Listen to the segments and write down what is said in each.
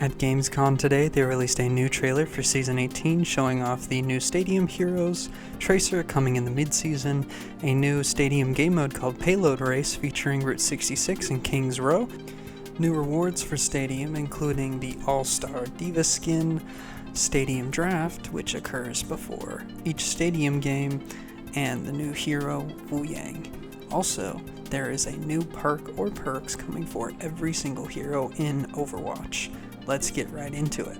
At Gamescom today, they released a new trailer for Season 18 showing off the new Stadium heroes, Tracer coming in the mid-season, a new Stadium game mode called Payload Race featuring Route 66 and Kings Row, new rewards for Stadium including the All-Star Diva skin, Stadium Draft, which occurs before each Stadium game, and the new hero Wu Yang. Also, there is a new perk or perks coming for every single hero in Overwatch. Let's get right into it.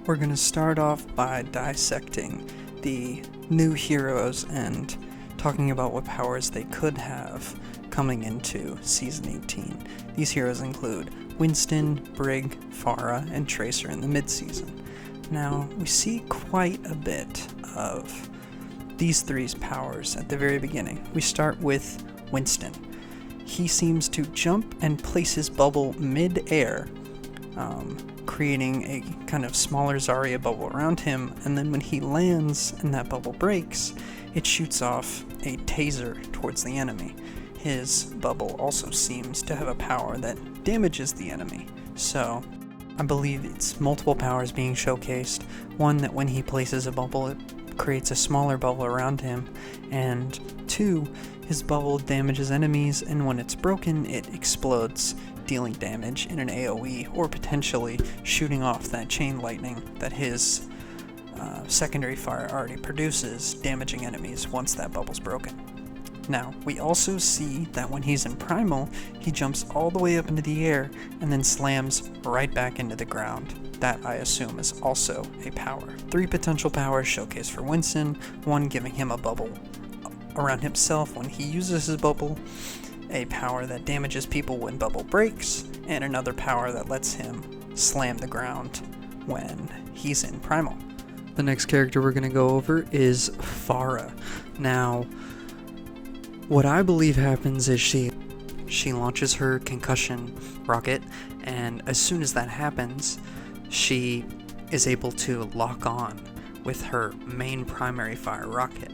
We're going to start off by dissecting the new heroes and talking about what powers they could have coming into Season 18. These heroes include Winston, Brig, Pharah, and Tracer in the mid-season. Now, we see quite a bit of these three's powers at the very beginning. We start with Winston. He seems to jump and place his bubble mid-air, creating a kind of smaller Zarya bubble around him, and then when he lands and that bubble breaks, it shoots off a taser towards the enemy. His bubble also seems to have a power that damages the enemy, so I believe it's multiple powers being showcased. One, that when he places a bubble, it creates a smaller bubble around him, and two, his bubble damages enemies, and when it's broken, it explodes, dealing damage in an AoE, or potentially shooting off that chain lightning that his secondary fire already produces, damaging enemies once that bubble's broken. Now, we also see that when he's in Primal, he jumps all the way up into the air and then slams right back into the ground. That, I assume, is also a power. Three potential powers showcased for Winston, one giving him a bubble around himself when he uses his bubble, a power that damages people when bubble breaks, and another power that lets him slam the ground when he's in Primal. The next character we're going to go over is Pharah. Now, what I believe happens is she launches her concussion rocket, and as soon as that happens, she is able to lock on with her main primary fire rocket.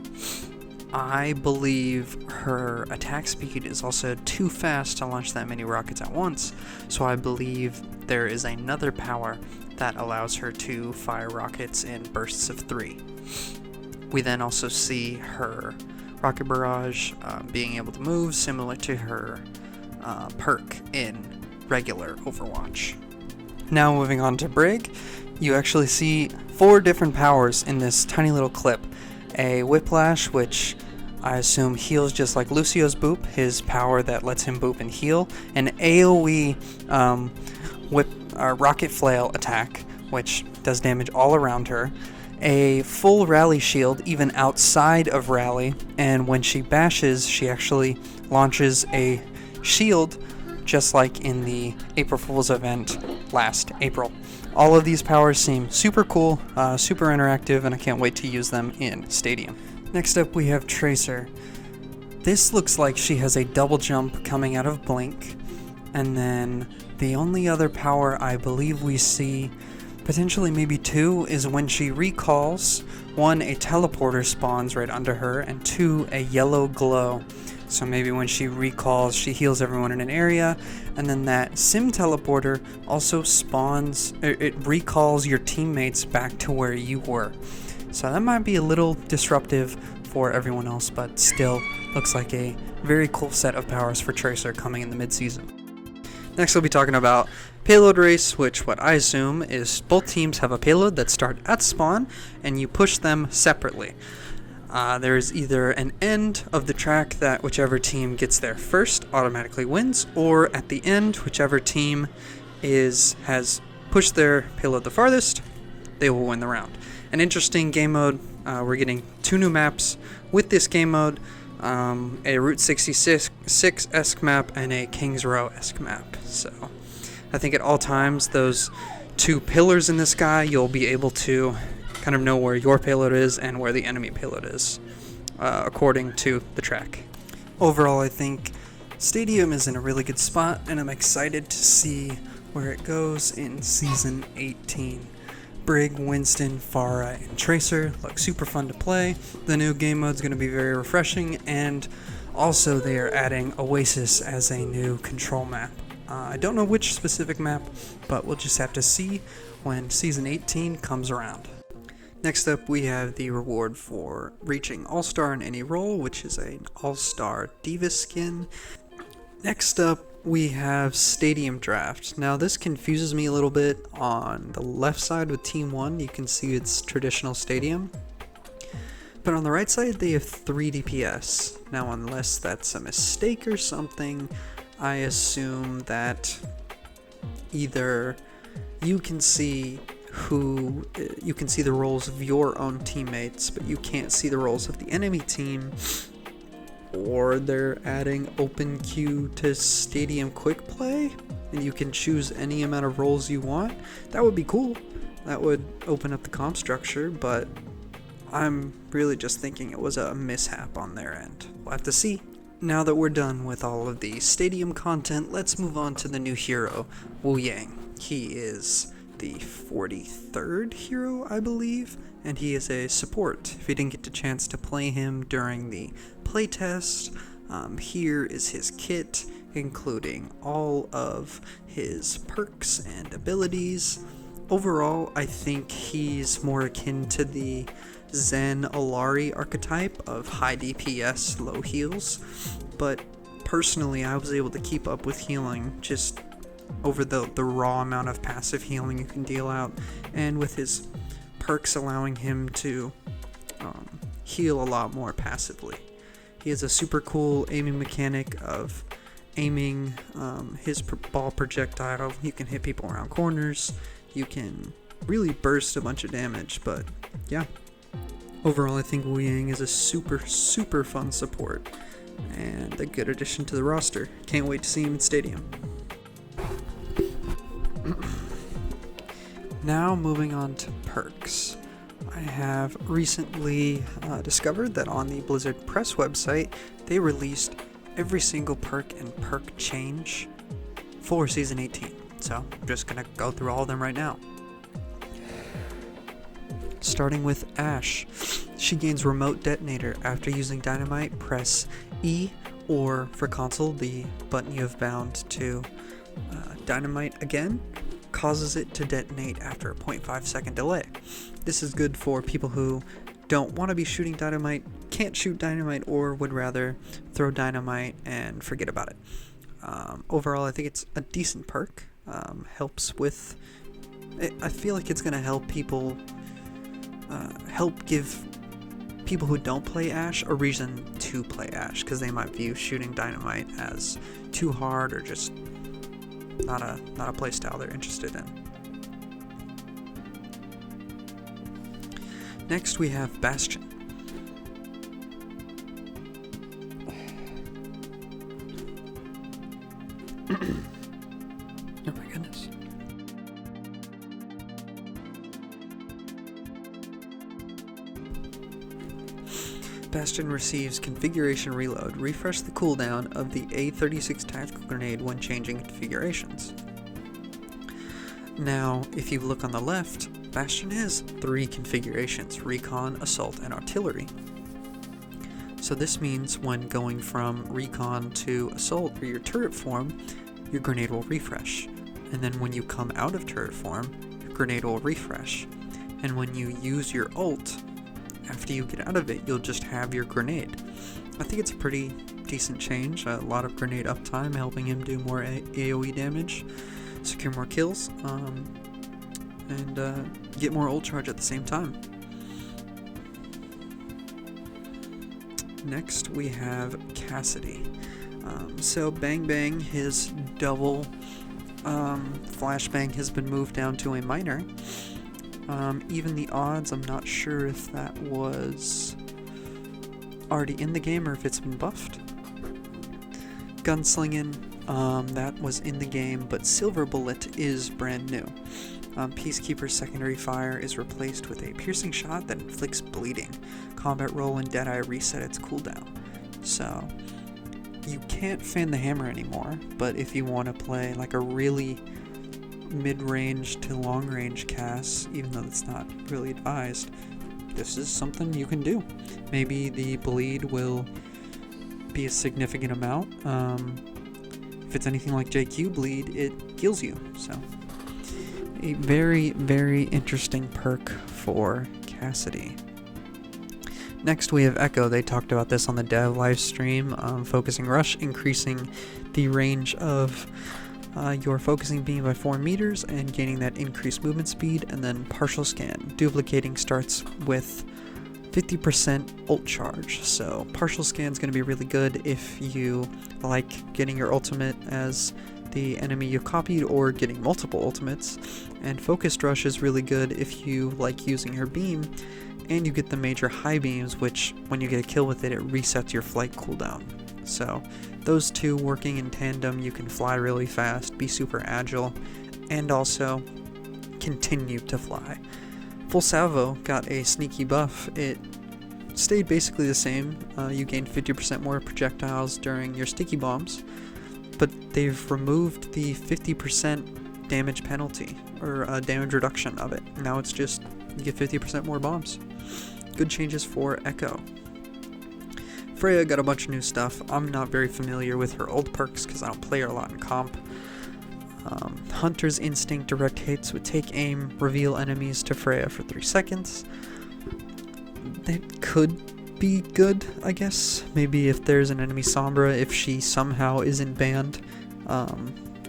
I believe her attack speed is also too fast to launch that many rockets at once, so I believe there is another power that allows her to fire rockets in bursts of 3. We then also see her rocket barrage being able to move, similar to her perk in regular Overwatch. Now moving on to Brig, you actually see 4 different powers in this tiny little clip. A Whiplash, which I assume heals just like Lucio's Boop, his power that lets him boop and heal. An AoE Rocket Flail attack, which does damage all around her. A full Rally Shield, even outside of Rally, and when she bashes, she actually launches a shield, just like in the April Fool's event last April. All of these powers seem super cool, super interactive, and I can't wait to use them in Stadium. Next up we have Tracer. This looks like she has a double jump coming out of Blink, and then the only other power I believe we see, potentially maybe 2, is when she recalls. 1, a teleporter spawns right under her, and 2, a yellow glow. So maybe when she recalls, she heals everyone in an area, and then that sim teleporter also spawns, it recalls your teammates back to where you were. So that might be a little disruptive for everyone else, but still looks like a very cool set of powers for Tracer coming in the mid-season. Next we'll be talking about Payload Race, which what I assume is both teams have a payload that start at spawn, and you push them separately. There is either an end of the track that whichever team gets there first automatically wins, or at the end, whichever team has pushed their payload the farthest, they will win the round. An interesting game mode. We're getting 2 new maps with this game mode, a Route 66-esque map and a Kings Row-esque map. So I think at all times, those 2 pillars in the sky, you'll be able to kind of know where your payload is and where the enemy payload is, according to the track. Overall, I think Stadium is in a really good spot, and I'm excited to see where it goes in Season 18. Brig, Winston, Pharah, and Tracer look super fun to play. The new game mode is going to be very refreshing, and also they are adding Oasis as a new control map. I don't know which specific map, but we'll just have to see when Season 18 comes around. Next up, we have the reward for reaching All-Star in any role, which is an All-Star Diva skin. Next up, we have Stadium Draft. Now, this confuses me a little bit. On the left side with Team 1, you can see it's traditional stadium. But on the right side, they have 3 DPS. Now, unless that's a mistake or something, I assume that either you can see the roles of your own teammates, but you can't see the roles of the enemy team, or they're adding open queue to Stadium Quick Play, and you can choose any amount of roles you want. That would be cool. That would open up the comp structure, but I'm really just thinking it was a mishap on their end. We'll have to see. Now that we're done with all of the stadium content, let's move on to the new hero, Wu Yang. He is the 43rd hero, I believe, and he is a support. If you didn't get the chance to play him during the playtest, here is his kit, including all of his perks and abilities. Overall, I think he's more akin to the Zen Alari archetype of high DPS, low heals, but personally I was able to keep up with healing just over the raw amount of passive healing you can deal out, and with his perks allowing him to heal a lot more passively. He has a super cool aiming mechanic of aiming his ball projectile. You can hit people around corners, you can really burst a bunch of damage, but yeah. Overall, I think Wu Yang is a super fun support and a good addition to the roster. Can't wait to see him in Stadium. Now moving on to perks. I have recently discovered that on the Blizzard Press website, they released every single perk and perk change for Season 18. So I'm just going to go through all of them right now. Starting with Ashe. She gains Remote Detonator. After using Dynamite, press E, or for console, the button you have bound to Dynamite again causes it to detonate after a 0.5 second delay. This is good for people who don't want to be shooting Dynamite, can't shoot Dynamite, or would rather throw Dynamite and forget about it. Overall, I think it's a decent perk. Helps with... I feel like it's going to help people... help give people who don't play Ashe a reason to play Ashe, because they might view shooting Dynamite as too hard or just not a playstyle they're interested in. Next we have Bastion. Oh my goodness. Bastion receives Configuration Reload. Refresh the cooldown of the A36 Tactical Grenade when changing configurations. Now, if you look on the left, Bastion has 3 configurations: Recon, Assault, and Artillery. So this means when going from Recon to Assault or your turret form, your grenade will refresh. And then when you come out of turret form, your grenade will refresh. And when you use your ult, after you get out of it, you'll just have your grenade. I think it's a pretty decent change. A lot of grenade uptime, helping him do more AoE damage, secure more kills, and get more ult charge at the same time. Next, we have Cassidy. So Bang Bang, his double flashbang has been moved down to a minor. Even the odds, I'm not sure if that was already in the game or if it's been buffed. Gunslinging, that was in the game, but Silver Bullet is brand new. Peacekeeper's secondary fire is replaced with a piercing shot that inflicts bleeding. Combat roll and Deadeye reset its cooldown. So, you can't fan the hammer anymore, but if you want to play like a really mid-range to long-range cast, even though it's not really advised, this is something you can do. Maybe the bleed will be a significant amount. if it's anything like JQ bleed, it heals you. So a very, very interesting perk for Cassidy. Next we have Echo. They talked about this on the dev live stream. Focusing Rush, increasing the range of your focusing beam by 4 meters and gaining that increased movement speed. And then Partial Scan. Duplicating starts with 50% ult charge. So Partial Scan is going to be really good if you like getting your ultimate as the enemy you copied or getting multiple ultimates. And Focused Rush is really good if you like using her beam and you get the major high beams, which when you get a kill with it, it resets your flight cooldown. So those two working in tandem, you can fly really fast, be super agile, and also continue to fly. Full Salvo got a sneaky buff. It stayed basically the same. You gained 50% more projectiles during your sticky bombs, but they've removed the 50% damage penalty, or damage reduction of it. Now it's just, you get 50% more bombs. Good changes for Echo. Freya got a bunch of new stuff. I'm not very familiar with her old perks because I don't play her a lot in comp. Hunter's Instinct direct hits with take aim, reveal enemies to Freya for 3 seconds. That could be good, I guess. Maybe if there's an enemy Sombra, if she somehow isn't banned,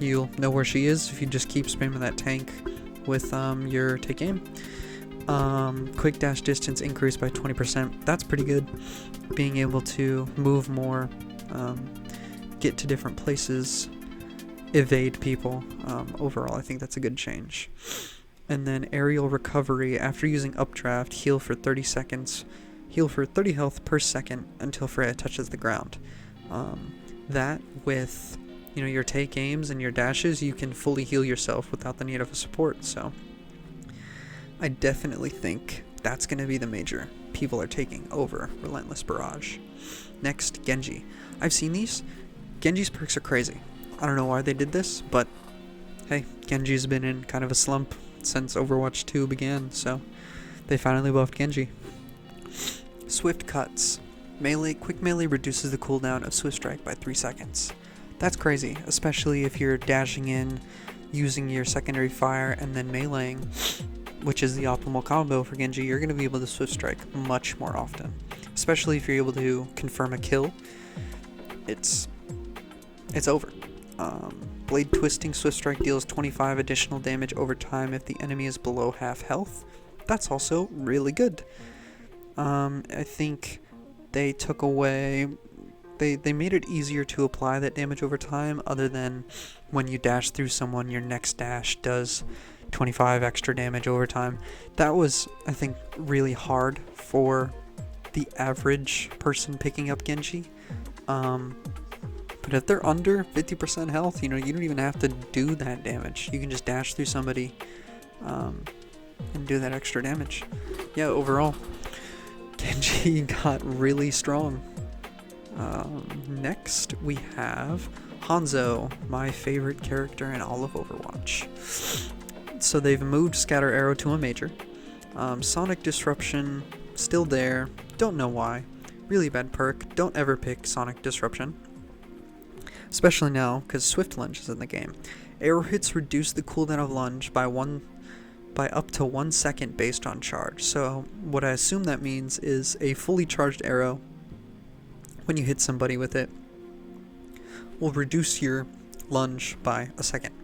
you'll know where she is if you just keep spamming that tank with your take aim. Quick dash distance increased by 20%. That's pretty good. Being able to move more, get to different places, evade people. Overall, I think that's a good change. And then aerial recovery. After using updraft, heal for 30 seconds. Heal for 30 health per second until Freya touches the ground. That with your take aims and your dashes, you can fully heal yourself without the need of a support. So I definitely think that's going to be the major people are taking over Relentless Barrage. Next, Genji. I've seen these. Genji's perks are crazy. I don't know why they did this, but hey, Genji's been in kind of a slump since Overwatch 2 began, so they finally buffed Genji. Swift Cuts. Quick melee reduces the cooldown of Swift Strike by 3 seconds. That's crazy, especially if you're dashing in, using your secondary fire, and then meleeing, which is the optimal combo for Genji. You're going to be able to Swift Strike much more often, especially if you're able to confirm a kill. It's over. Blade Twisting Swift Strike deals 25 additional damage over time if the enemy is below half health. That's also really good. I think they took away... They made it easier to apply that damage over time, other than when you dash through someone, your next dash does 25 extra damage over time. That was, I think, really hard for the average person picking up Genji. But if they're under 50% health, you don't even have to do that damage. You can just dash through somebody and do that extra damage. Yeah, overall, Genji got really strong. Next, we have Hanzo, my favorite character in all of Overwatch. So they've moved Scatter Arrow to a major. Sonic Disruption, still there. Don't know why. Really bad perk. Don't ever pick Sonic Disruption. Especially now, because Swift Lunge is in the game. Arrow hits reduce the cooldown of Lunge by up to 1 second based on charge. So what I assume that means is a fully charged arrow, when you hit somebody with it, will reduce your lunge by a second.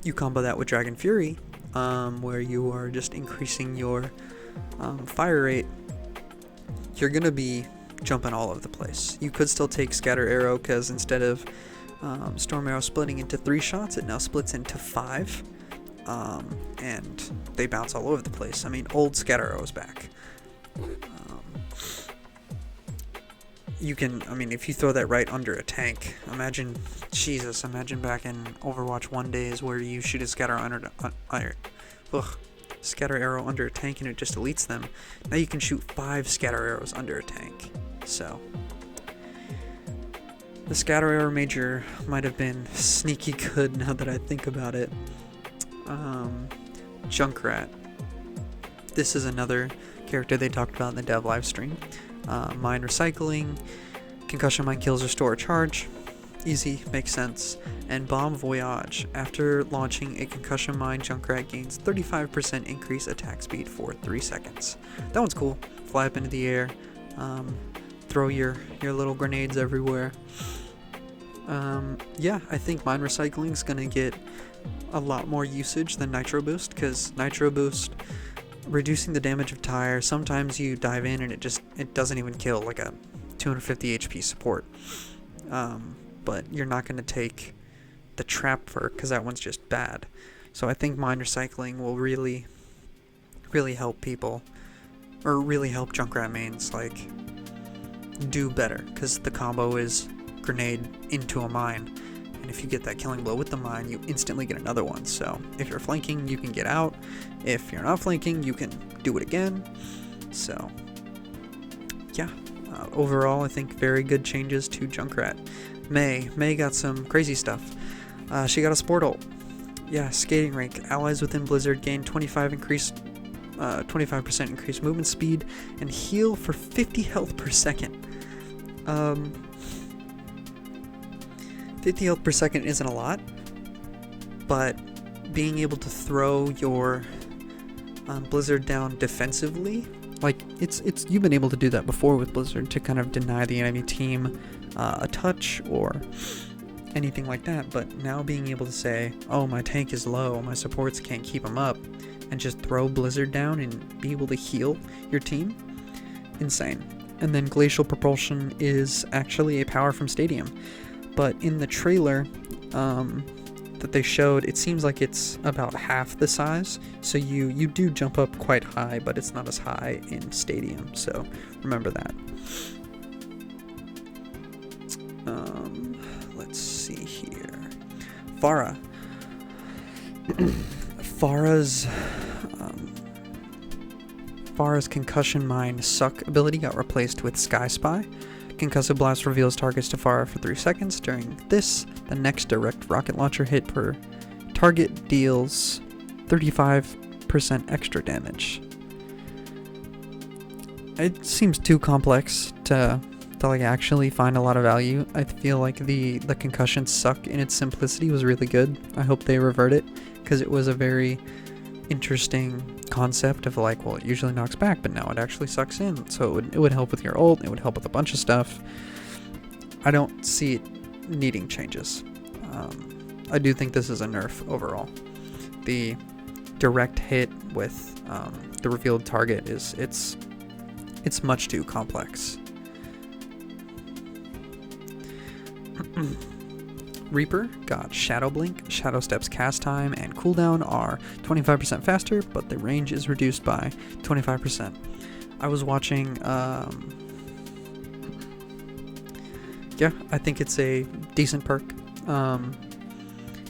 You combo that with Dragon Fury, where you are just increasing your fire rate. You're going to be jumping all over the place. You could still take Scatter Arrow, because instead of Storm Arrow splitting into 3 shots, it now splits into 5. And they bounce all over the place. I mean, old Scatter Arrow is back. If you throw that right under a tank, imagine back in Overwatch 1 days where you shoot a Scatter Arrow under a tank and it just deletes them. Now you can shoot 5 Scatter Arrows under a tank. So the Scatter Arrow Major might have been sneaky good now that I think about it. Junkrat. This is another character they talked about in the dev live stream. Mind Recycling, Concussion Mind kills restore charge. Easy, makes sense. And Bomb Voyage. After launching a concussion mine, Junkrat gains 35% increase attack speed for 3 seconds. That one's cool. Fly up into the air. Throw your little grenades everywhere. Yeah, I think Mine Recycling is going to get a lot more usage than Nitro Boost, because Nitro Boost, reducing the damage of tire, sometimes you dive in and it doesn't even kill, like a 250 HP support. But you're not going to take the trap perk, because that one's just bad. So I think Mine Recycling will really, really help people, or really help Junkrat mains, like, do better, because the combo is grenade into a mine, and if you get that killing blow with the mine, you instantly get another one. So if you're flanking, you can get out. If you're not flanking, you can do it again. So yeah, overall I think very good changes to Junkrat. May got some crazy stuff. She got a sport ult. Yeah, skating rink. Allies within Blizzard gain 25% increased movement speed and heal for 50 health per second. 50 health per second isn't a lot, but being able to throw your Blizzard down defensively, like it's you've been able to do that before with Blizzard, to kind of deny the enemy team a touch or anything like that, but now being able to say, oh, my tank is low, my supports can't keep him up, and just throw Blizzard down and be able to heal your team, insane. And then Glacial Propulsion is actually a power from Stadium, but in the trailer that they showed, it seems like it's about half the size, so you do jump up quite high, but it's not as high in Stadium, so remember that. Let's see here. Pharah. Pharah's Concussion Mine Suck ability got replaced with Sky Spy. Concussive Blast reveals targets to Pharah for 3 seconds. During this, the next direct rocket launcher hit per target deals 35% extra damage. It seems too complex to like actually find a lot of value. I feel like the concussion suck in its simplicity was really good. I hope they revert it, because it was a very interesting concept of like, well, it usually knocks back, but now it actually sucks in, so it would help with your ult, it would help with a bunch of stuff. I don't see it needing changes. I do think this is a nerf overall. The direct hit with the revealed target it's much too complex. Reaper got Shadow Blink. Shadow Step's cast time and cooldown are 25% faster, but the range is reduced by 25%. I was watching, yeah, I think it's a decent perk.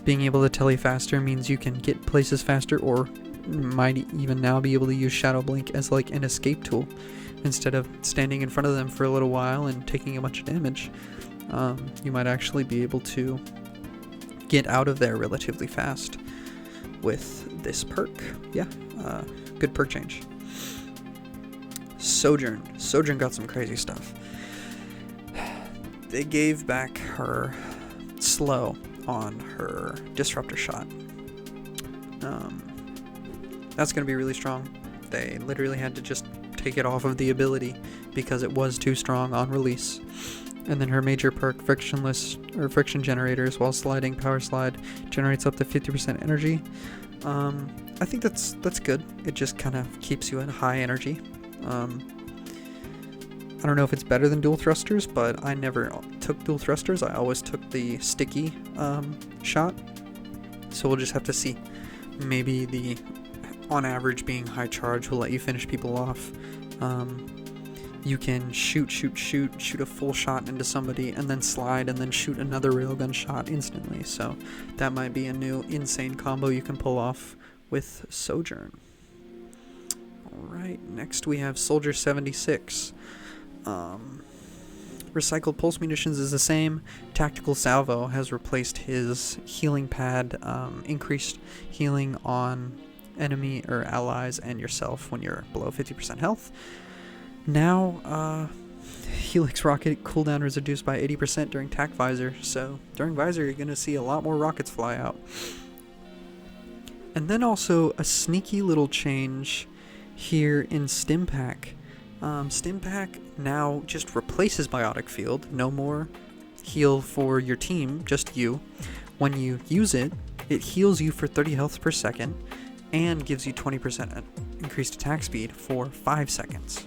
Being able to tele faster means you can get places faster, or might even now be able to use Shadow Blink as like an escape tool, instead of standing in front of them for a little while and taking a bunch of damage. You might actually be able to get out of there relatively fast with this perk. Yeah, good perk change. Sojourn got some crazy stuff. They gave back her slow on her disruptor shot. That's going to be really strong. They literally had to just take it off of the ability because it was too strong on release. And then her major perk, friction generators, while sliding, power slide, generates up to 50% energy. I think that's good. It just kind of keeps you at high energy. I don't know if it's better than dual thrusters, but I never took dual thrusters. I always took the sticky shot. So we'll just have to see. Maybe the on average being high charge will let you finish people off. You can shoot a full shot into somebody, and then slide, and then shoot another railgun shot instantly. So that might be a new insane combo you can pull off with Sojourn. Alright, next we have Soldier 76. Recycled pulse munitions is the same. Tactical Salvo has replaced his healing pad, increased healing on enemy or allies and yourself when you're below 50% health. Now, Helix rocket cooldown is reduced by 80% during tac visor, so during visor you're going to see a lot more rockets fly out. And then also a sneaky little change here in Stimpack. Stimpack now just replaces Biotic Field, no more heal for your team, just you. When you use it, it heals you for 30 health per second and gives you 20% increased attack speed for 5 seconds.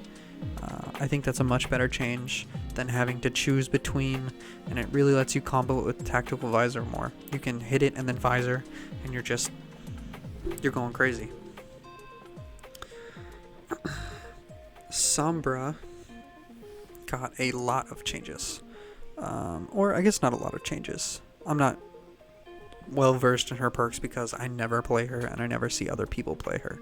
I think that's a much better change than having to choose between, and it really lets you combo it with Tactical Visor more. You can hit it and then Visor, and you're going crazy. Sombra got a lot of changes. Or I guess not a lot of changes. I'm not well versed in her perks because I never play her and I never see other people play her.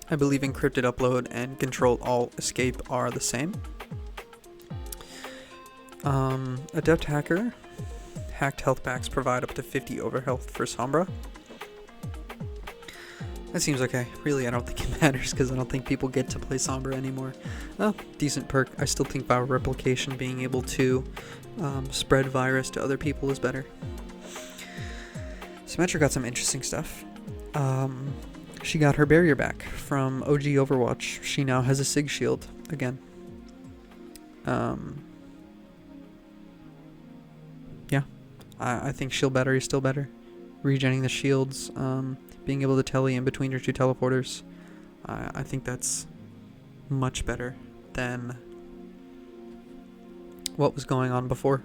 I believe Encrypted Upload and Control Alt Escape are the same. Adept Hacker. Hacked health packs provide up to 50 overhealth for Sombra. That seems okay. Really, I don't think it matters because I don't think people get to play Sombra anymore. Oh, decent perk. I still think Viral Replication, being able to spread virus to other people, is better. Symmetra got some interesting stuff. She got her barrier back from OG Overwatch. She now has a Sig Shield again. Yeah, I think Shield Battery is still better. Regenerating the shields, being able to tele in between your two teleporters. I think that's much better than what was going on before.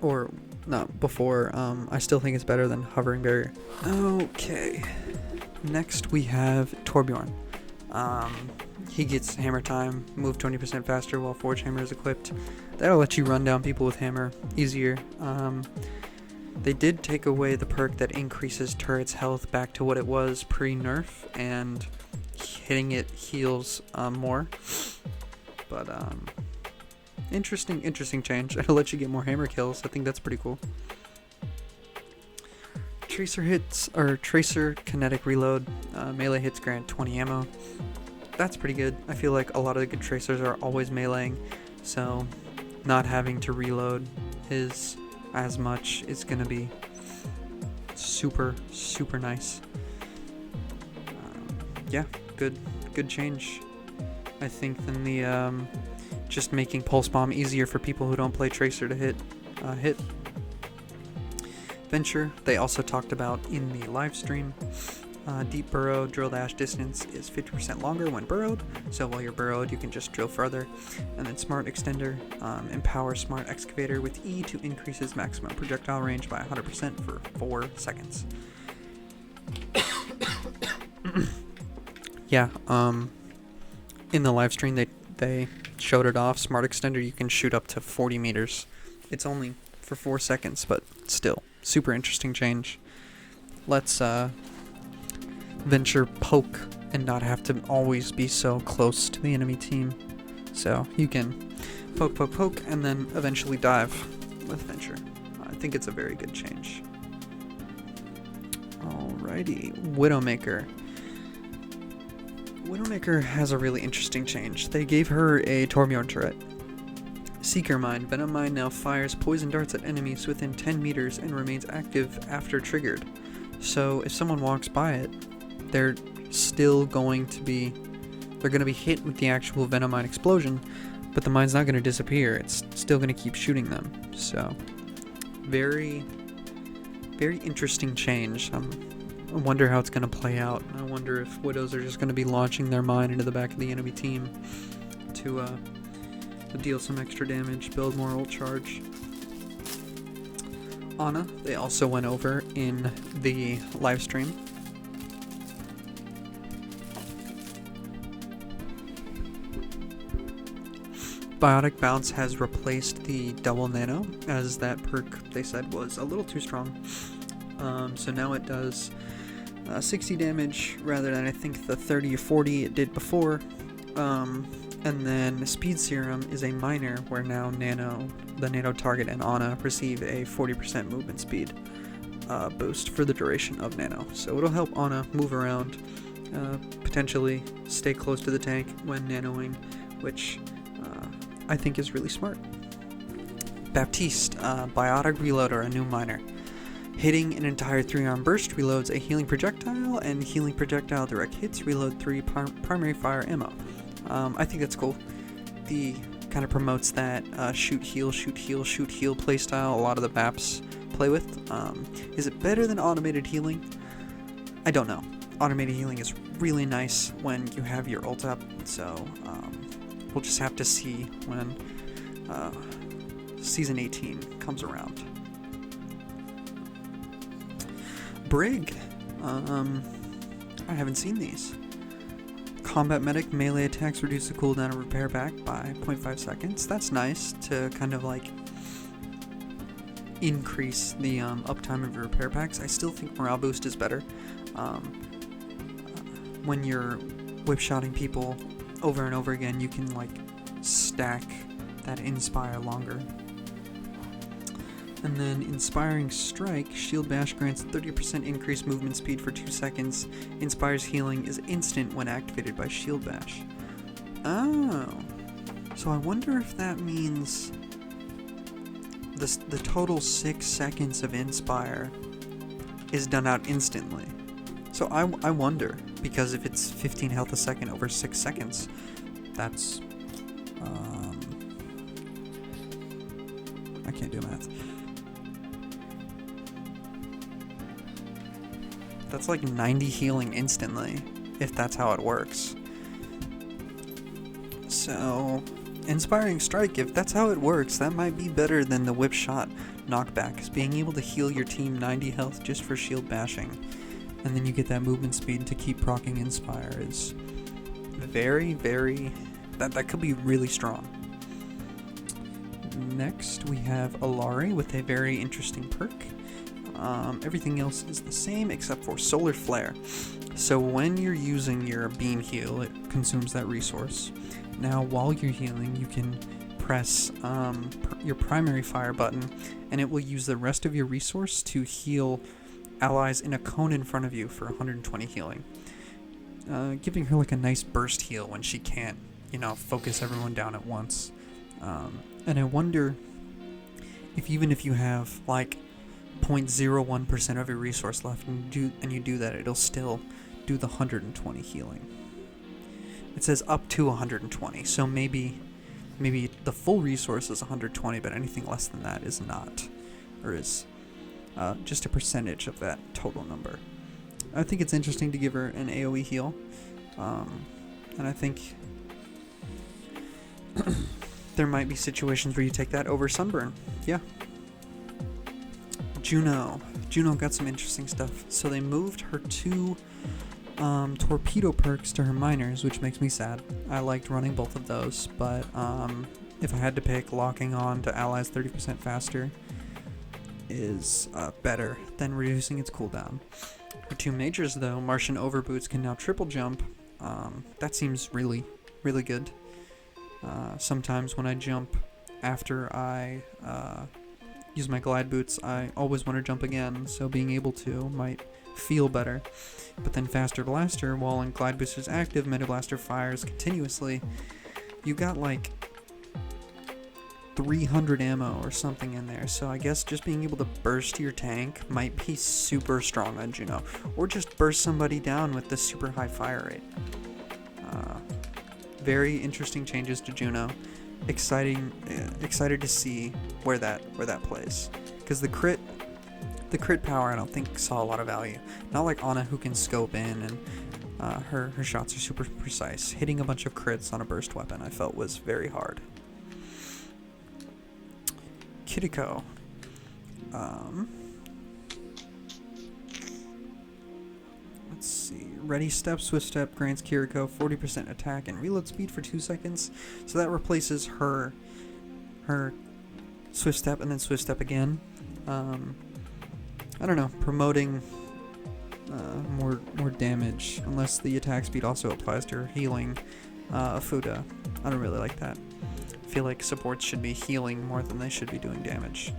Or not before. I still think it's better than Hovering Barrier. Okay. Next we have Torbjorn. He gets Hammer Time, move 20% faster while Forge Hammer is equipped. That'll let you run down people with Hammer easier. They did take away the perk that increases turret's health back to what it was pre-nerf, and hitting it heals more. But interesting change. It'll let you get more hammer kills. I think that's pretty cool. Tracer hits, or Tracer kinetic reload. Melee hits grant 20 ammo. That's pretty good. I feel like a lot of the good tracers are always meleeing, so not having to reload is as much is gonna be super nice. Yeah, good change. I think than the just making Pulse Bomb easier for people who don't play Tracer to hit. Venture, they also talked about in the live stream. Deep Burrow drill dash distance is 50% longer when burrowed, so while you're burrowed you can just drill further. And then Smart Extender, empower Smart Excavator with E to increase his maximum projectile range by 100% for 4 seconds. Yeah, in the live stream they showed it off. Smart Extender, you can shoot up to 40 meters. It's only for 4 seconds, but still, super interesting change. Let's Venture poke and not have to always be so close to the enemy team. So you can poke, and then eventually dive with Venture. I think it's a very good change. Alrighty, Widowmaker. Widowmaker has a really interesting change. They gave her a Torbjorn turret. Seeker Mine. Venom Mine now fires poison darts at enemies within 10 meters and remains active after triggered. So if someone walks by it, they're still going to be hit with the actual Venom Mine explosion, but the mine's not going to disappear. It's still going to keep shooting them. So very interesting change. I wonder how it's going to play out. I wonder if Widows are just going to be launching their mine into the back of the enemy team to deal some extra damage, build more ult charge. Ana, they also went over in the live stream. Biotic Bounce has replaced the double nano, as that perk they said was a little too strong. So now it does 60 damage rather than I think the 30 or 40 it did before. And then Speed Serum is a minor where now the nano target and Ana receive a 40% movement speed boost for the duration of nano. So it'll help Ana move around potentially stay close to the tank when nanoing, which I think is really smart. Baptiste, Biotic Reloader, a new minor. Hitting an entire 3-arm burst reloads a healing projectile, and healing projectile direct hits reload 3 primary fire ammo. I think that's cool. The kind of promotes that shoot, heal playstyle a lot of the BAPs play with. Is it better than automated healing? I don't know. Automated healing is really nice when you have your ult up, so we'll just have to see when Season 18 comes around. Brig. I haven't seen these. Combat Medic, melee attacks reduce the cooldown of repair back by 0.5 seconds. That's nice to kind of like increase the uptime of your repair packs. I still think morale boost is better. When you're whip-shotting people over and over again, you can like stack that inspire longer. And then Inspiring Strike, Shield Bash grants 30% increased movement speed for 2 seconds. Inspires healing is instant when activated by Shield Bash. Oh. So I wonder if that means the total 6 seconds of Inspire is done out instantly. So I wonder, because if it's 15 health a second over 6 seconds, that's... I can't do math. That's like 90 healing instantly, if that's how it works. So, Inspiring Strike, if that's how it works, that might be better than the whip shot knockback, because being able to heal your team 90 health just for shield bashing, and then you get that movement speed to keep proccing Inspire is very, very... That could be really strong. Next, we have Alari with a very interesting perk. Everything else is the same except for Solar Flare. So when you're using your beam heal, it consumes that resource. Now while you're healing, you can press your primary fire button, and it will use the rest of your resource to heal allies in a cone in front of you for 120 healing. Giving her like a nice burst heal when she can't, focus everyone down at once. And I wonder if even if you have like 0.01% of your resource left and you do that, it'll still do the 120 healing. It says up to 120, so maybe the full resource is 120, but anything less than that is not, or is just a percentage of that total number. I think it's interesting to give her an AoE heal, and I think there might be situations where you take that over Sunburn. Yeah. Juno got some interesting stuff. So they moved her 2 torpedo perks to her minors, which makes me sad. I liked running both of those, but if I had to pick, locking on to allies 30% faster is better than reducing its cooldown. Her 2 majors, though, Martian Overboots can now triple jump. That seems really, really good. Sometimes when I jump after I use my glide boots, I always want to jump again, so being able to might feel better. But then Faster Blaster, while in glide boost is active, Meta Blaster fires continuously. You got like 300 ammo or something in there, so I guess just being able to burst your tank might be super strong on Juno, or just burst somebody down with the super high fire rate. Very interesting changes to Juno. Excited to see where that plays, because the crit power I don't think saw a lot of value. Not like Ana, who can scope in and her shots are super precise. Hitting a bunch of crits on a burst weapon I felt was very hard. Kiriko. Let's see. Ready Step, Swift Step grants Kiriko 40% attack and reload speed for 2 seconds. So that replaces her Swift Step and then Swift Step again. I don't know, promoting more damage, unless the attack speed also applies to her healing Fuda. I don't really like that. I feel like supports should be healing more than they should be doing damage.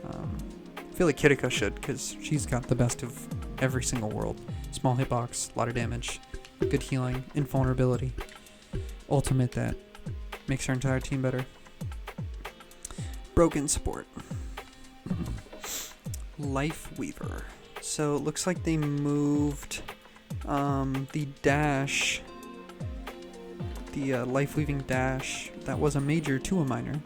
I feel like Kiriko should, because she's got the best of every single world. Small hitbox, a lot of damage. good healing, invulnerability. Ultimate that makes her entire team better. Broken support. Life Weaver. So it looks like they moved the dash, the life weaving dash that was a major to a minor,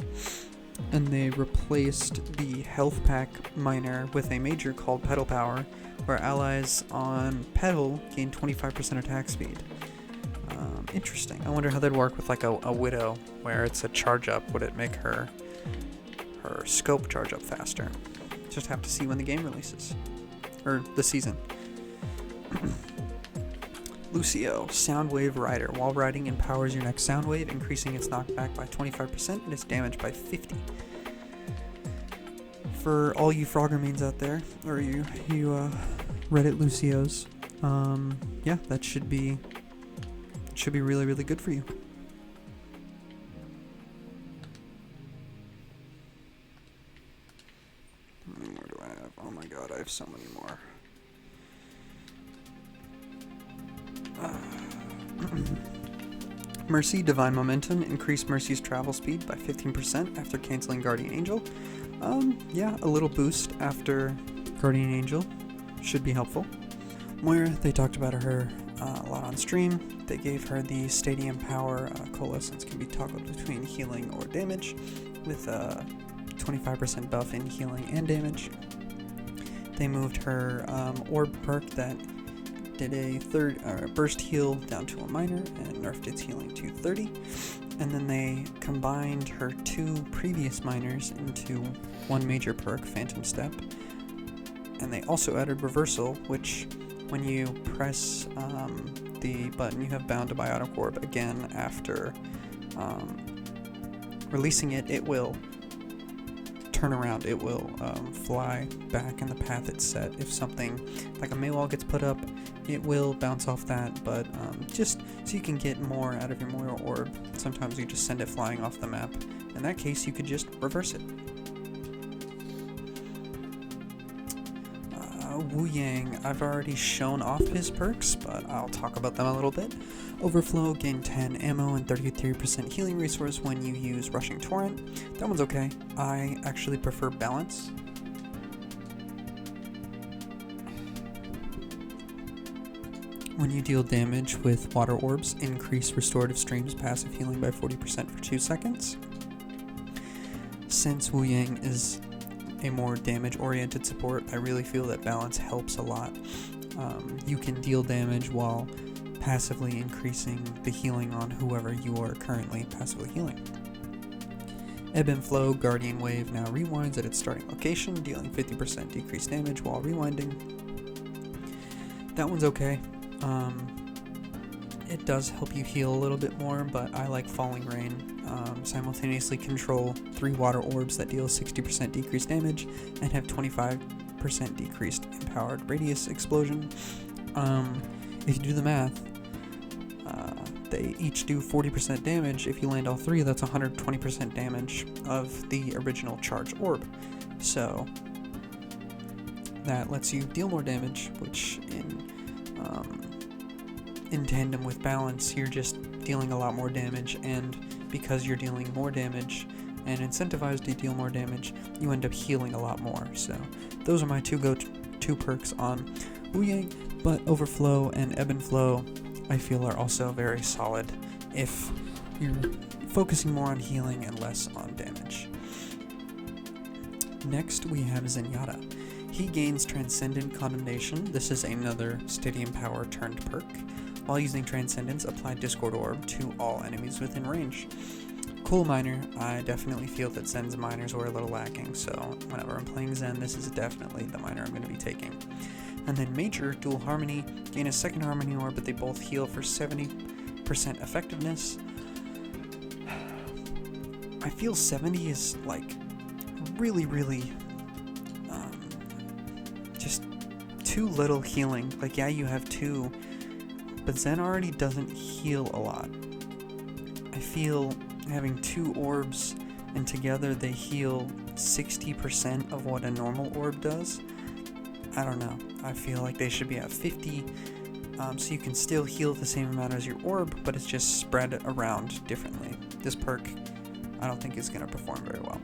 and they replaced the health pack minor with a major called Pedal Power, where allies on Pedal gain 25% attack speed. Interesting. I wonder how that'd work with like a Widow, where it's a charge up. Would it make her scope charge up faster? Just have to see when the game releases. Or the season. Lucio, Soundwave Rider. While riding, empowers your next Soundwave, increasing its knockback by 25% and its damage by 50%. For all you Frogger mains out there, or you Reddit Lucios, yeah, that should be really, really good for you. How many more do I have? Oh my god, I have so many more. Mercy, Divine Momentum. Increase Mercy's travel speed by 15% after canceling Guardian Angel. Yeah, a little boost after Guardian Angel should be helpful. Moira, they talked about her a lot on stream. They gave her the Stadium Power. Coalescence can be toggled between healing or damage, with a 25% buff in healing and damage. They moved her Orb perk that did a burst heal down to a minor and nerfed its healing to 30. And then they combined her 2 previous minors into one major perk, Phantom Step. And they also added Reversal, which when you press the button, you have bound to Biotic Orb again after releasing it. It will turn around. It will fly back in the path it's set. If something like a Maywall gets put up, it will bounce off that, but just so you can get more out of your Moira Orb, sometimes you just send it flying off the map. In that case, you could just reverse it. Wu Yang, I've already shown off his perks, but I'll talk about them a little bit. Overflow, gain 10 ammo and 33% healing resource when you use Rushing Torrent. That one's okay. I actually prefer Balance. When you deal damage with Water Orbs, increase Restorative Stream's passive healing by 40% for 2 seconds. Since Wu Yang is a more damage-oriented support, I really feel that Balance helps a lot. You can deal damage while passively increasing the healing on whoever you are currently passively healing. Ebb and Flow, Guardian Wave now rewinds at its starting location, dealing 50% decreased damage while rewinding. That one's okay. It does help you heal a little bit more, but I like Falling Rain. Simultaneously control 3 water orbs that deal 60% decreased damage and have 25% decreased empowered radius explosion. If you do the math, they each do 40% damage. If you land all 3, that's 120% damage of the original charge orb. So that lets you deal more damage, which in tandem with Balance, you're just dealing a lot more damage, and because you're dealing more damage and incentivized to deal more damage, you end up healing a lot more. So those are my 2 go-to perks on Wu Yang, but Overflow and Ebb and Flow I feel are also very solid if you're focusing more on healing and less on damage. Next we have Zenyatta. He gains Transcendent Condemnation. This is another Stadium Power turned perk. While using Transcendence, apply Discord Orb to all enemies within range. Cool minor. I definitely feel that Zen's minors were a little lacking, so whenever I'm playing Zen, this is definitely the minor I'm going to be taking. And then Major, Dual Harmony, gain a second Harmony Orb, but they both heal for 70% effectiveness. I feel 70 is like really, really just too little healing. Like, yeah, you have 2, but Zen already doesn't heal a lot. I feel having 2 orbs and together they heal 60% of what a normal orb does. I don't know. I feel like they should be at 50 So you can still heal the same amount as your orb, but it's just spread around differently. This perk, I don't think is going to perform very well.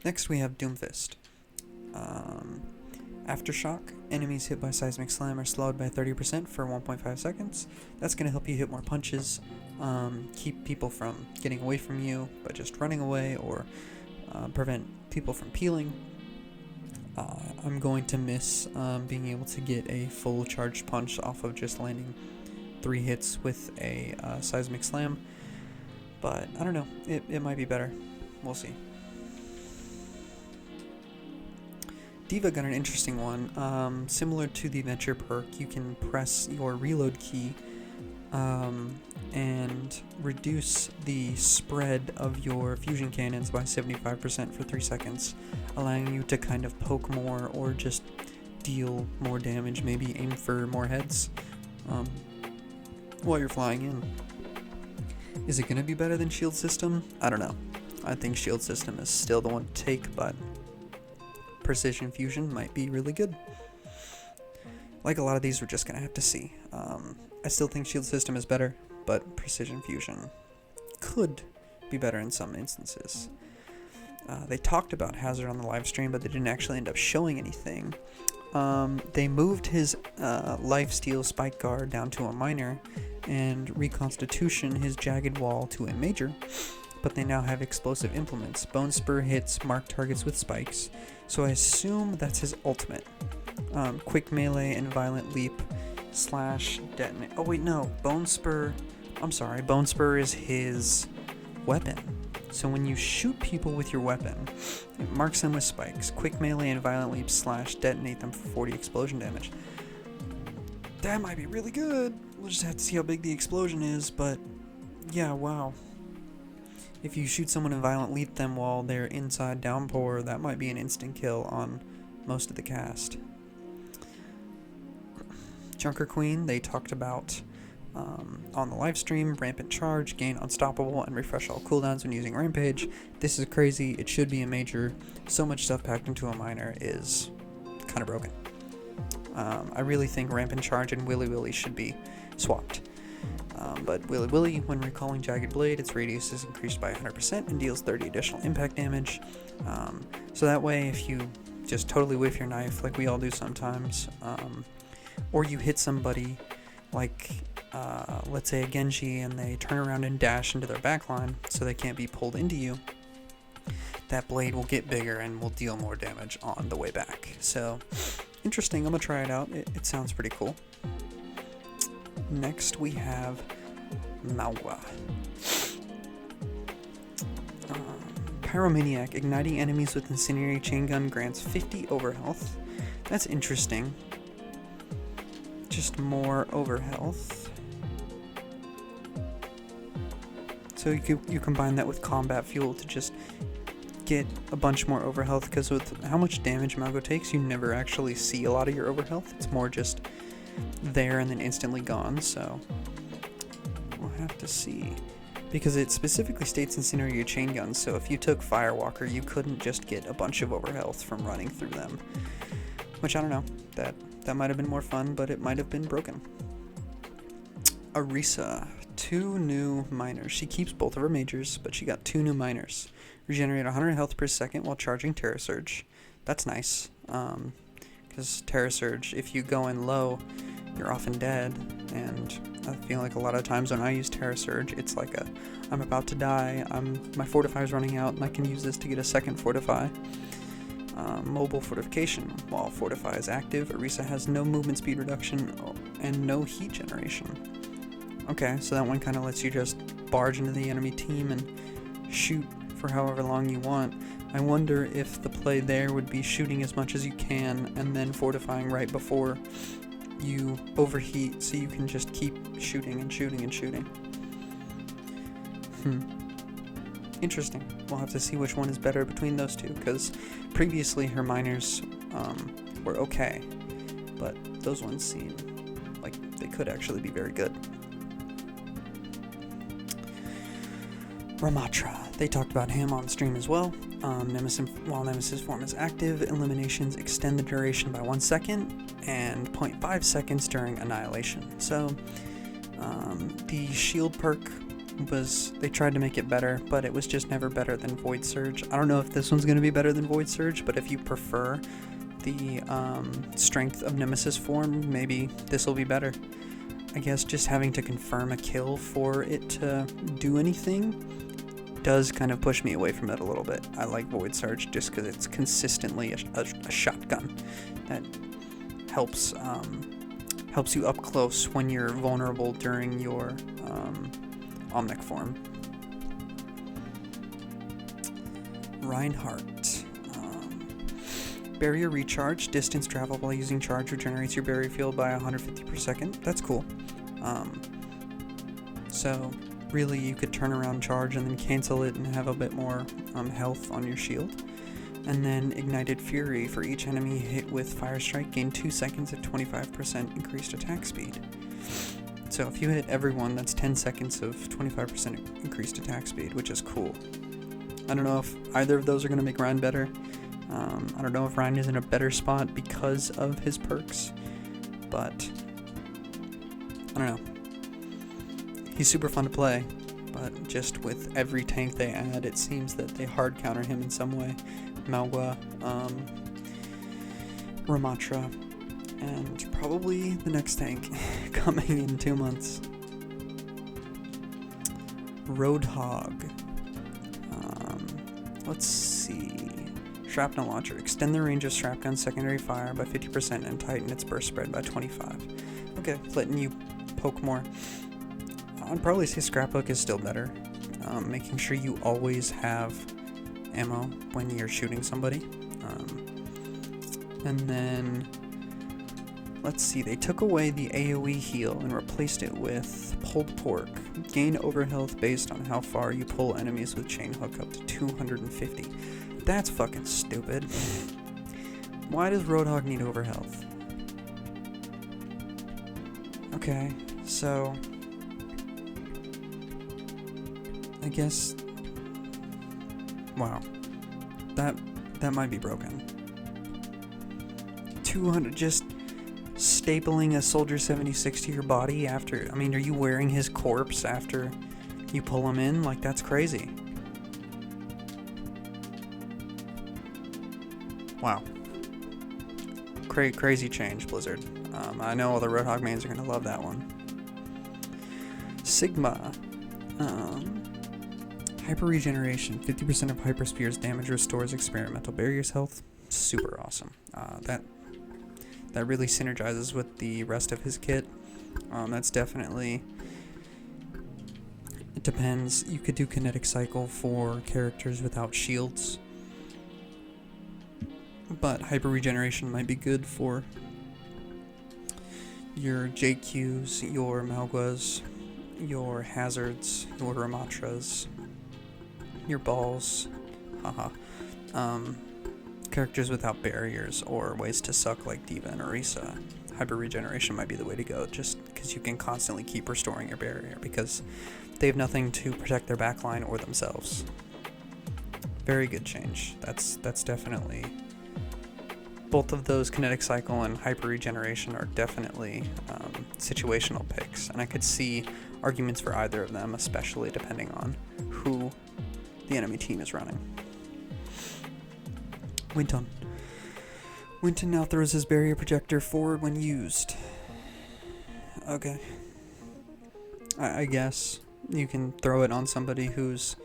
Next we have Doomfist. Aftershock. Enemies hit by Seismic Slam are slowed by 30% for 1.5 seconds. That's going to help you hit more punches, keep people from getting away from you by just running away, or prevent people from peeling. I'm going to miss being able to get a full charged punch off of just landing 3 hits with a Seismic Slam, but I don't know, it might be better. We'll see. Diva got an interesting one. Similar to the Adventure perk, you can press your reload key and reduce the spread of your fusion cannons by 75% for 3 seconds, allowing you to kind of poke more or just deal more damage, maybe aim for more heads while you're flying in. Is it going to be better than Shield System? I don't know. I think Shield System is still the one to take, but Precision Fusion might be really good. Like a lot of these, we're just going to have to see. I still think Shield System is better, but Precision Fusion could be better in some instances. They talked about Hazard on the live stream, but they didn't actually end up showing anything. They moved his Lifesteal Spike Guard down to a minor, and Reconstitution his Jagged Wall to a major, but they now have Explosive Implements. Bone Spur hits mark targets with spikes, so I assume that's his ultimate. Quick Melee and Violent Leap / Detonate. Oh wait, no, Bone Spur is his weapon. So when you shoot people with your weapon, it marks them with spikes. Quick Melee and Violent Leap / Detonate them for 40 explosion damage. That might be really good. We'll just have to see how big the explosion is, but yeah, wow. If you shoot someone and Violent Leap them while they're inside Downpour, that might be an instant kill on most of the cast. Junker Queen, they talked about on the live stream. Rampant Charge, gain Unstoppable, and refresh all cooldowns when using Rampage. This is crazy. It should be a major. So much stuff packed into a minor is kind of broken. I really think Rampant Charge and Willy Willy should be swapped. But Willy Willy, when recalling Jagged Blade, its radius is increased by 100% and deals 30 additional impact damage. So that way, if you just totally whiff your knife, like we all do sometimes, or you hit somebody like, let's say a Genji, and they turn around and dash into their backline so they can't be pulled into you, that blade will get bigger and will deal more damage on the way back. So, interesting. I'm going to try it out. It sounds pretty cool. Next, we have Mawa. Pyromaniac. Igniting enemies with Incendiary Chain Gun grants 50 overhealth. That's interesting. Just more overhealth. So you combine that with Combat Fuel to just get a bunch more overhealth, because with how much damage Malgo takes, you never actually see a lot of your overhealth. It's more just there and then instantly gone, so we'll have to see. Because it specifically states Incendiary Chain Guns, so if you took Firewalker, you couldn't just get a bunch of overhealth from running through them. Which, I don't know, that might have been more fun, but it might have been broken. Arisa, 2 new minors. She keeps both of her majors, but she got 2 new minors. Regenerate 100 health per second while charging Terra Surge. That's nice, because Terra Surge, if you go in low, you're often dead, and I feel like a lot of times when I use Terra Surge, it's like I'm about to die, my Fortify is running out, and I can use this to get a second Fortify. Mobile Fortification. While Fortify is active, Arisa has no movement speed reduction and no heat generation. Okay, so that one kind of lets you just barge into the enemy team and shoot for however long you want. I wonder if the play there would be shooting as much as you can and then fortifying right before you overheat, so you can just keep shooting and shooting and shooting. Interesting. We'll have to see which one is better between those two, because previously her minors were okay, but those ones seem like they could actually be very good. Ramatra, they talked about him on stream as well. While Nemesis form is active, eliminations extend the duration by 1 second and 0.5 seconds during annihilation. So the shield perk they tried to make it better, but it was just never better than Void Surge. I don't know if this one's going to be better than Void Surge, but if you prefer the strength of Nemesis form, maybe this will be better. I guess just having to confirm a kill for it to do anything does kind of push me away from it a little bit. I like Void Surge just because it's consistently a shotgun that helps you up close when you're vulnerable during your Omnic form. Reinhardt. Barrier recharge. Distance traveled while using charge regenerates your barrier field by 150 per second. That's cool. So really you could turn around charge and then cancel it and have a bit more health on your shield. And then Ignited Fury. For each enemy hit with Fire Strike, gain 2 seconds at 25% increased attack speed. So if you hit everyone, that's 10 seconds of 25% increased attack speed, which is cool. I don't know if either of those are going to make Ryan better. I don't know if Ryan is in a better spot because of his perks, but I don't know. He's super fun to play, but just with every tank they add, it seems that they hard counter him in some way. Malwa, Ramatra, and probably the next tank coming in 2 months. Roadhog. Let's see. Shrapnel launcher. Extend the range of Shrapgun's secondary fire by 50% and tighten its burst spread by 25. Okay, letting you poke more. I'd probably say Scrapbook is still better. Making sure you always have ammo when you're shooting somebody. And then, let's see, they took away the AoE heal and replaced it with pulled pork. Gain overhealth based on how far you pull enemies with chain hook up to 250. That's fucking stupid. Why does Roadhog need overhealth? Okay, so I guess, wow, that might be broken. 200, just stapling a Soldier 76 to your body after, I mean, are you wearing his corpse after you pull him in? Like, that's crazy. Wow. Crazy change, Blizzard. I know all the Roadhog mains are going to love that one. Sigma. Hyper regeneration. 50% of Hyper Spear's damage restores experimental barriers health. Super awesome. That really synergizes with the rest of his kit. That's definitely... It depends. You could do Kinetic Cycle for characters without shields. But Hyper Regeneration might be good for your JQs, your Malguas, your Hazards, your Ramatras, your Balls, characters without barriers or ways to suck like D.Va and Orisa. Hyper Regeneration might be the way to go, just because you can constantly keep restoring your barrier, because they have nothing to protect their backline or themselves. Very good change. That's definitely... Both of those Kinetic Cycle and Hyper Regeneration are definitely situational picks, and I could see arguments for either of them, especially depending on who the enemy team is running. Winton. Winton now throws his barrier projector forward when used. Okay. I guess you can throw it on somebody who's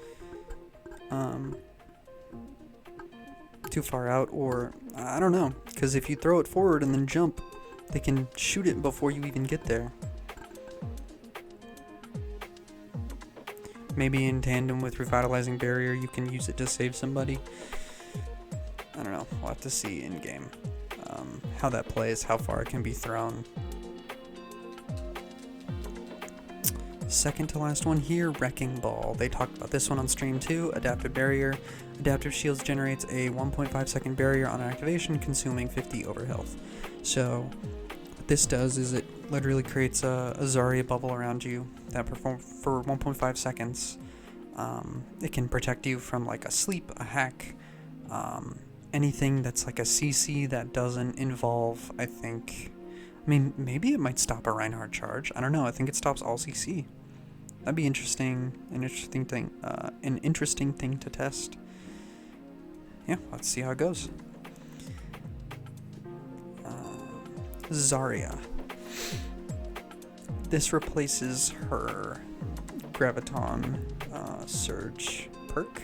too far out, or I don't know, because if you throw it forward and then jump, they can shoot it before you even get there. Maybe in tandem with Revitalizing Barrier, you can use it to save somebody. I don't know, we'll have to see in game how that plays, how far it can be thrown. Second to last one here, Wrecking Ball. They talked about this one on stream too. Adaptive Barrier. Adaptive Shields generates a 1.5 second barrier on activation, consuming 50 overhealth. So what this does is it literally creates a Zarya bubble around you that performs for 1.5 seconds, It can protect you from like a sleep, a hack, anything that's like a CC that doesn't involve, I mean, maybe it might stop a Reinhardt charge. I don't know. I think it stops all CC. That'd be interesting. An interesting thing to test. Yeah, let's see how it goes. Zarya. This replaces her Graviton Surge perk.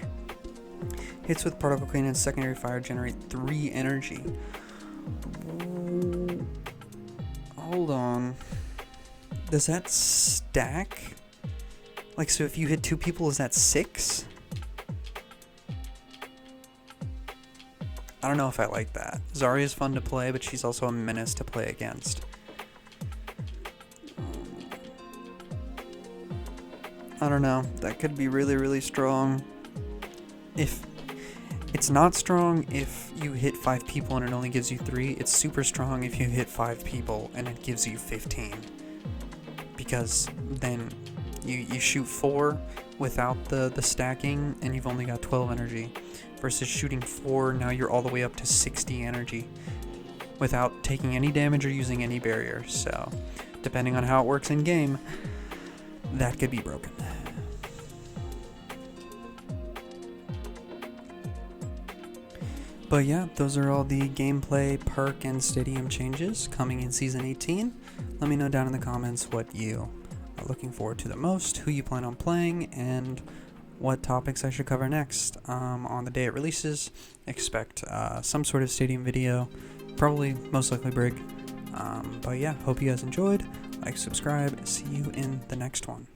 Hits with Particle Queen and Secondary Fire generate 3 energy. Hold on. Does that stack? Like, so if you hit 2 people, is that 6? I don't know if I like that. Zarya is fun to play, but she's also a menace to play against. I don't know. That could be really, really strong. If it's not strong if you hit 5 people and it only gives you 3, it's super strong if you hit 5 people and it gives you 15. Because then you shoot 4 without the stacking and you've only got 12 energy. Versus shooting 4, now you're all the way up to 60 energy without taking any damage or using any barrier. So, depending on how it works in game, that could be broken. But yeah, those are all the gameplay, perk, and stadium changes coming in Season 18. Let me know down in the comments what you are looking forward to the most, who you plan on playing, and what topics I should cover next. On the day it releases, expect some sort of stadium video, probably most likely Brig. But yeah, hope you guys enjoyed. Like, subscribe, see you in the next one.